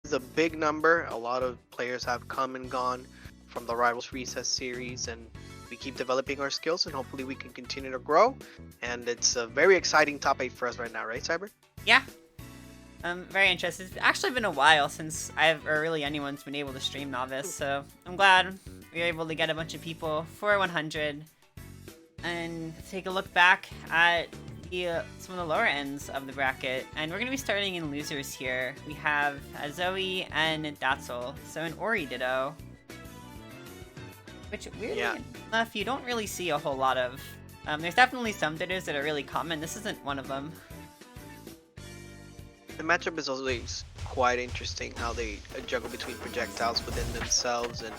is a big number. A lot of players have come and gone from the Rivals Recess series, and we keep developing our skills, and hopefully we can continue to grow. And it's a very exciting top 8 for us right now, right, Cyber? Yeah, I'm very interested. It's actually been a while since or really anyone's been able to stream Novice, so I'm glad we were able to get a bunch of people for 100 and take a look back at some of the lower ends of the bracket. And we're going to be starting in losers here. We have Azzoe and Datsal, so an Ori Ditto, which weirdly enough you don't really see a whole lot of. There's definitely some Dittos that are really common. This isn't one of them. The matchup is always quite interesting, how they juggle between projectiles within themselves, and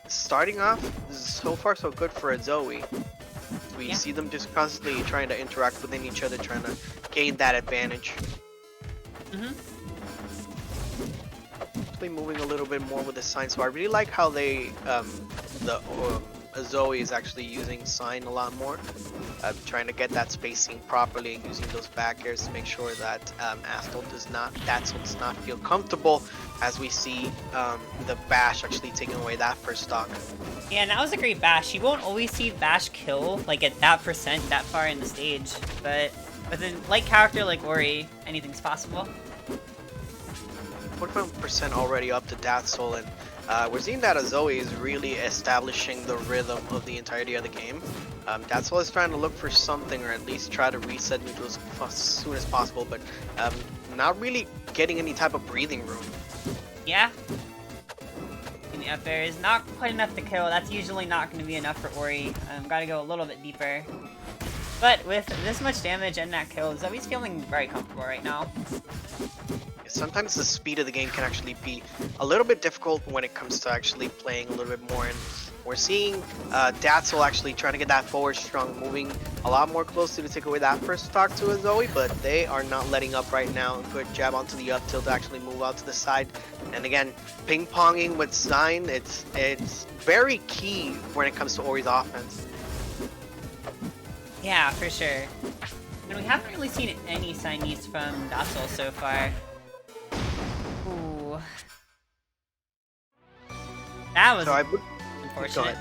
starting off, so far so good for Azzoe. We see them just constantly trying to interact within each other, trying to gain that advantage. Moving a little bit more with the sign, so I really like how they Azzoe is actually using sign a lot more, trying to get that spacing properly and using those back airs to make sure that Datsal does not feel comfortable, as we see the bash actually taking away that first stock. Yeah, and that was a great bash. You won't always see bash kill like at that percent that far in the stage, but with a light character like Ori, anything's possible. 45% already up to Datsal, and we're seeing that Azzoe is really establishing the rhythm of the entirety of the game. Datsal is trying to look for something, or at least try to reset neutrals as soon as possible, but not really getting any type of breathing room. Yeah. If there is not quite enough to kill, that's usually not going to be enough for Ori. Gotta go a little bit deeper. But with this much damage and that kill, Zoe's feeling very comfortable right now. Sometimes the speed of the game can actually be a little bit difficult when it comes to actually playing a little bit more, and we're seeing Datsal actually trying to get that forward strong, moving a lot more closely to take away that first stock to Azzoe, but they are not letting up right now. Good jab onto the up tilt to actually move out to the side, and again, ping-ponging with sign, it's very key when it comes to Ori's offense. Yeah, for sure. And we haven't really seen any signees from Datsal so far. Ooh. That was unfortunate.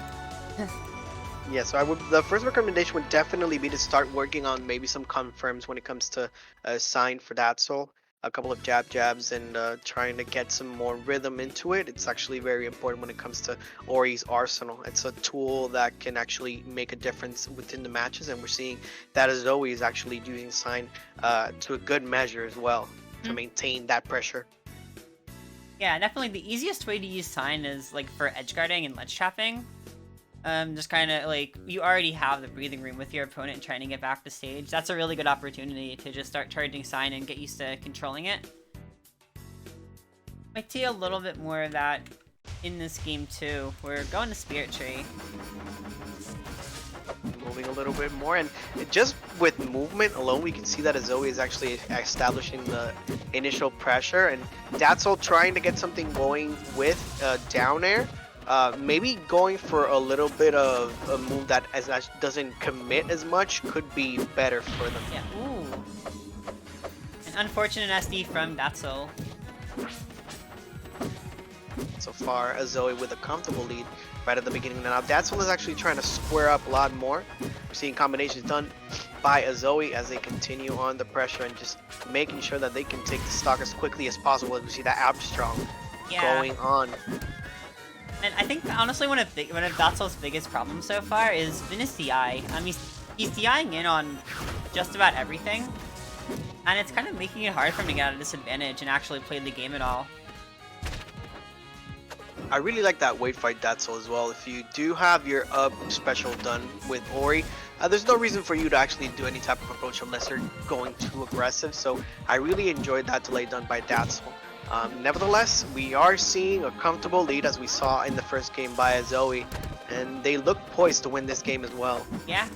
Yeah, so the first recommendation would definitely be to start working on maybe some confirms when it comes to sign for Datsal. A couple of jabs and trying to get some more rhythm into it. It's actually very important when it comes to Ori's arsenal. It's a tool that can actually make a difference within the matches, and we're seeing that Azzoe is actually using sign to a good measure as well to maintain that pressure. Yeah, definitely the easiest way to use sign is like for edge guarding and ledge trapping. Just kind of like, you already have the breathing room with your opponent trying to get back to stage. That's a really good opportunity to just start charging sign and get used to controlling it. Might see a little bit more of that in this game too. We're going to Spirit Tree. Moving a little bit more, and just with movement alone we can see that Azzoe is actually establishing the initial pressure, and Datsal trying to get something going with down air. Maybe going for a little bit of a move that doesn't commit as much could be better for them. Yeah, ooh. An unfortunate SD from Datsal. So far, Azzoe with a comfortable lead right at the beginning. Now, Datsal is actually trying to square up a lot more. We're seeing combinations done by Azzoe as they continue on the pressure and just making sure that they can take the stock as quickly as possible. As we see that Armstrong going on. And I think, honestly, one of Datsal's biggest problems so far is been his DI. He's DIing in on just about everything, and it's kind of making it hard for him to get at a disadvantage and actually play the game at all. I really like that wait fight Datsal as well. If you do have your up special done with Ori, there's no reason for you to actually do any type of approach unless you're going too aggressive. So I really enjoyed that delay done by Datsal. Nevertheless, we are seeing a comfortable lead as we saw in the first game by Azzoe, and they look poised to win this game as well. Yeah.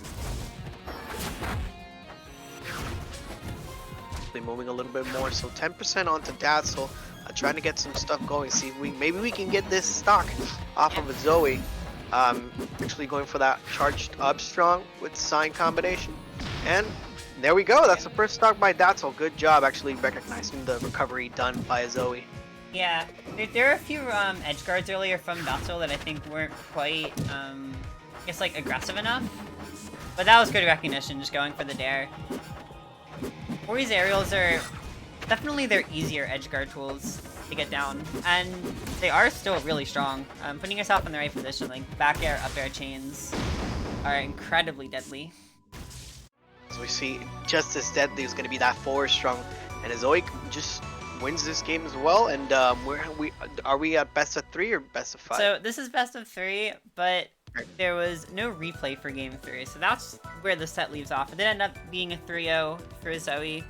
They're moving a little bit more, so 10% onto Datsal, trying to get some stuff going. See if maybe we can get this stock off of Azzoe. Actually going for that charged up strong with sign combination, and there we go. That's the first stock by Datsal. Good job actually recognizing the recovery done by Azzoe. Yeah, there were a few edge guards earlier from Datsal that I think weren't quite, I guess, like, aggressive enough. But that was good recognition, just going for the dare. Ori's aerials are definitely their easier edge guard tools to get down, and they are still really strong. Putting yourself in the right position, like back air, up air chains, are incredibly deadly. As we see, just as deadly is going to be that forward strong, and Azzoe just wins this game as well. And are we at best of 3 or best of 5? So this is best of 3, but Right. there was no replay for game 3, so that's where the set leaves off. It did end up being a 3-0 for Azzoe,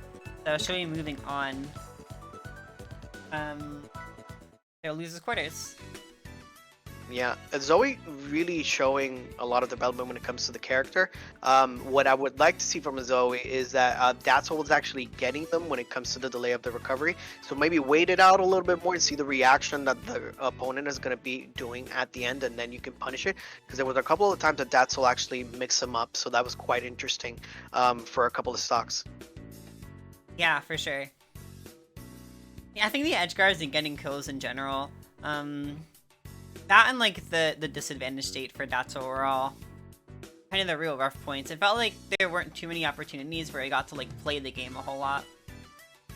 so she'll be moving on. They'll lose his quarters. Yeah, Zoe really showing a lot of development when it comes to the character. What I would like to see from Zoe is that Datsal was actually getting them when it comes to the delay of the recovery. So maybe wait it out a little bit more and see the reaction that the opponent is going to be doing at the end, and then you can punish it. Because there was a couple of times that Datsal actually mixed them up, so that was quite interesting for a couple of stocks. Yeah, for sure. Yeah, I think the edge guards and getting kills in general, that and like the disadvantage state for Datsal were all kind of the real rough points. It felt like there weren't too many opportunities where he got to like play the game a whole lot.